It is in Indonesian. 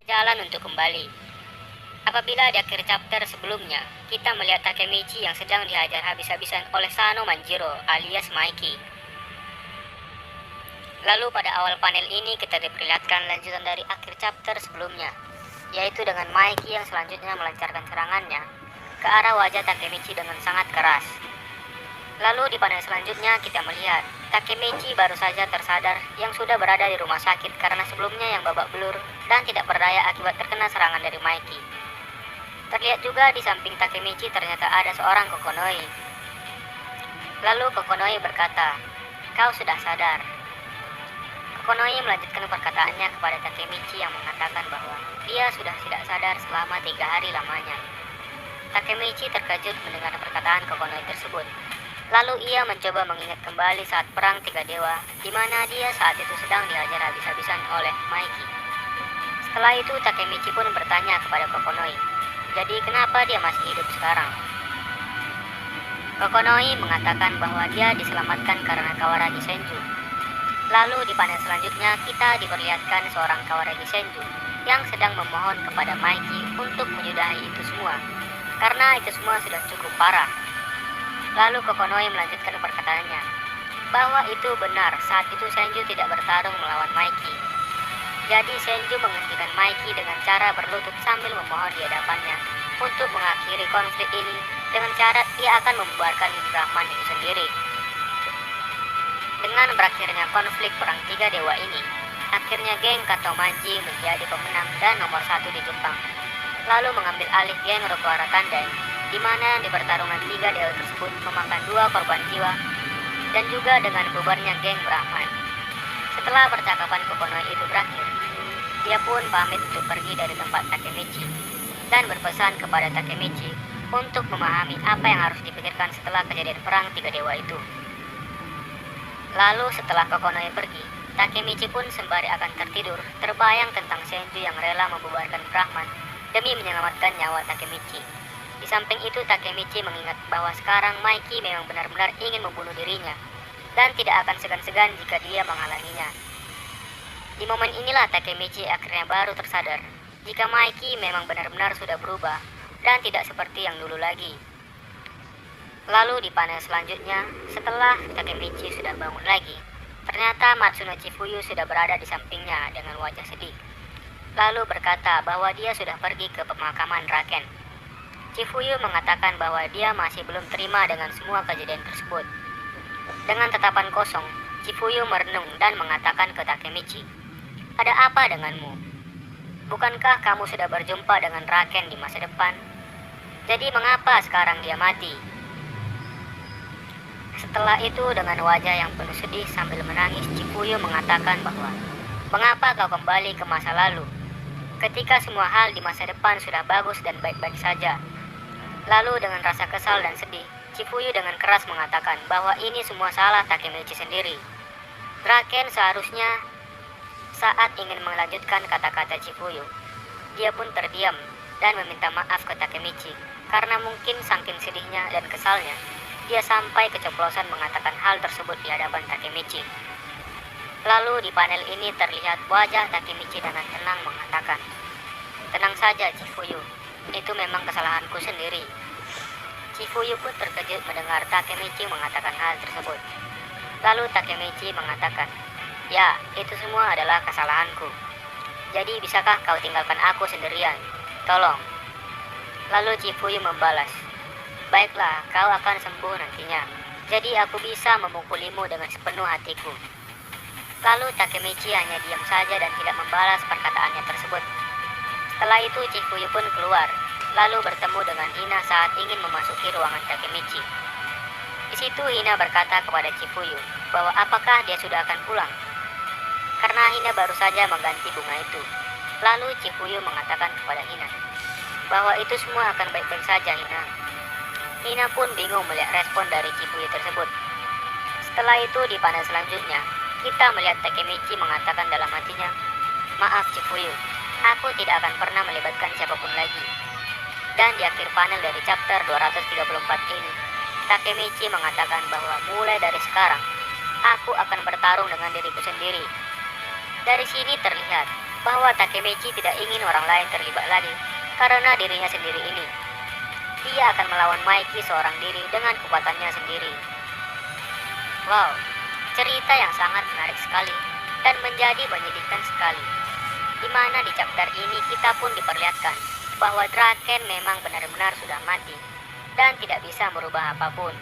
jalan untuk kembali. Apabila di akhir chapter sebelumnya, kita melihat Takemichi yang sedang dihajar habis-habisan oleh Sano Manjiro alias Mikey. Lalu pada awal panel ini kita diperlihatkan lanjutan dari akhir chapter sebelumnya, yaitu dengan Mikey yang selanjutnya melancarkan serangannya ke arah wajah Takemichi dengan sangat keras. Lalu di panel selanjutnya kita melihat Takemichi baru saja tersadar yang sudah berada di rumah sakit karena sebelumnya yang babak belur dan tidak berdaya akibat terkena serangan dari Mikey. Terlihat juga di samping Takemichi ternyata ada seorang Kokonoi. Lalu Kokonoi berkata, "Kau sudah sadar." Kokonoi melanjutkan perkataannya kepada Takemichi yang mengatakan bahwa dia sudah tidak sadar selama 3 hari lamanya. Takemichi terkejut mendengar perkataan Kokonoi tersebut. Lalu ia mencoba mengingat kembali saat perang 3 dewa, di mana dia saat itu sedang dihajar habis-habisan oleh Mikey. Setelah itu Takemichi pun bertanya kepada Kokonoi, jadi kenapa dia masih hidup sekarang? Kokonoi mengatakan bahwa dia diselamatkan karena Kawaragi Senju. Lalu di panel selanjutnya kita diperlihatkan seorang Kawaragi Senju yang sedang memohon kepada Mikey untuk menyudahi itu semua, karena itu semua sudah cukup parah. Lalu Kokonoi melanjutkan perkataannya, bahwa itu benar saat itu Senju tidak bertarung melawan Mikey. Jadi Senju menghentikan Mikey dengan cara berlutut sambil memohon di hadapannya untuk mengakhiri konflik ini dengan cara ia akan membubarkan Brahman itu sendiri. Dengan berakhirnya konflik perang 3 dewa ini, akhirnya geng Katomanji menjadi pemenang dan nomor 1 di Jepang. Lalu mengambil alih geng Rokuara Tandai, di mana di pertarungan 3 dewa tersebut memakan 2 korban jiwa, dan juga dengan bubarnya geng Brahman. Setelah percakapan Kokonoi itu berakhir, dia pun pamit untuk pergi dari tempat Takemichi dan berpesan kepada Takemichi untuk memahami apa yang harus dipikirkan setelah kejadian perang 3 dewa itu. Lalu setelah Kokonoi pergi, Takemichi pun sembari akan tertidur, terbayang tentang Senju yang rela membubarkan Brahman demi menyelamatkan nyawa Takemichi. Di samping itu Takemichi mengingat bahwa sekarang Mikey memang benar-benar ingin membunuh dirinya dan tidak akan segan-segan jika dia menghalanginya. Di momen inilah Takemichi akhirnya baru tersadar jika Mikey memang benar-benar sudah berubah dan tidak seperti yang dulu lagi. Lalu di panel selanjutnya, setelah Takemichi sudah bangun lagi, ternyata Matsuno Chifuyu sudah berada di sampingnya dengan wajah sedih. Lalu berkata bahwa dia sudah pergi ke pemakaman Raken. Chifuyu mengatakan bahwa dia masih belum terima dengan semua kejadian tersebut. Dengan tatapan kosong, Chifuyu merenung dan mengatakan ke Takemichi, "Ada apa denganmu? Bukankah kamu sudah berjumpa dengan Raken di masa depan? Jadi mengapa sekarang dia mati?" Setelah itu dengan wajah yang penuh sedih sambil menangis, Chifuyu mengatakan bahwa, "Mengapa kau kembali ke masa lalu, ketika semua hal di masa depan sudah bagus dan baik-baik saja?" Lalu dengan rasa kesal dan sedih, Chifuyu dengan keras mengatakan bahwa ini semua salah Takemichi sendiri. Raken seharusnya saat ingin melanjutkan kata-kata Chifuyu, dia pun terdiam dan meminta maaf ke Takemichi karena mungkin saking sedihnya dan kesalnya, dia sampai keceplosan mengatakan hal tersebut di hadapan Takemichi. Lalu di panel ini terlihat wajah Takemichi dengan tenang mengatakan, "Tenang saja Chifuyu, itu memang kesalahanku sendiri." Chifuyu pun terkejut mendengar Takemichi mengatakan hal tersebut. Lalu Takemichi mengatakan, "Ya, itu semua adalah kesalahanku. Jadi bisakah kau tinggalkan aku sendirian? Tolong." Lalu Chifuyu membalas, "Baiklah, kau akan sembuh nantinya. Jadi aku bisa memukulimu dengan sepenuh hatiku." Lalu Takemichi hanya diam saja dan tidak membalas perkataannya tersebut. Setelah itu Chifuyu pun keluar, lalu bertemu dengan Hina saat ingin memasuki ruangan Takemichi. Di situ Hina berkata kepada Chifuyu bahwa apakah dia sudah akan pulang, karena Hina baru saja mengganti bunga itu. Lalu Chifuyu mengatakan kepada Hina bahwa itu semua akan baik-baik saja Hina. Hina pun bingung melihat respon dari Chifuyu tersebut. Setelah itu di panel selanjutnya, kita melihat Takemichi mengatakan dalam hatinya, "Maaf Chifuyu, aku tidak akan pernah melibatkan siapapun lagi." Dan di akhir panel dari chapter 234 ini, Takemichi mengatakan bahwa mulai dari sekarang, aku akan bertarung dengan diriku sendiri. Dari sini terlihat bahwa Takemichi tidak ingin orang lain terlibat lagi karena dirinya sendiri ini. Dia akan melawan Maiki seorang diri dengan kekuatannya sendiri. Wow, cerita yang sangat menarik sekali dan menjadi menyedihkan sekali. Di mana di chapter ini kita pun diperlihatkan bahwa Draken memang benar-benar sudah mati dan tidak bisa merubah apapun.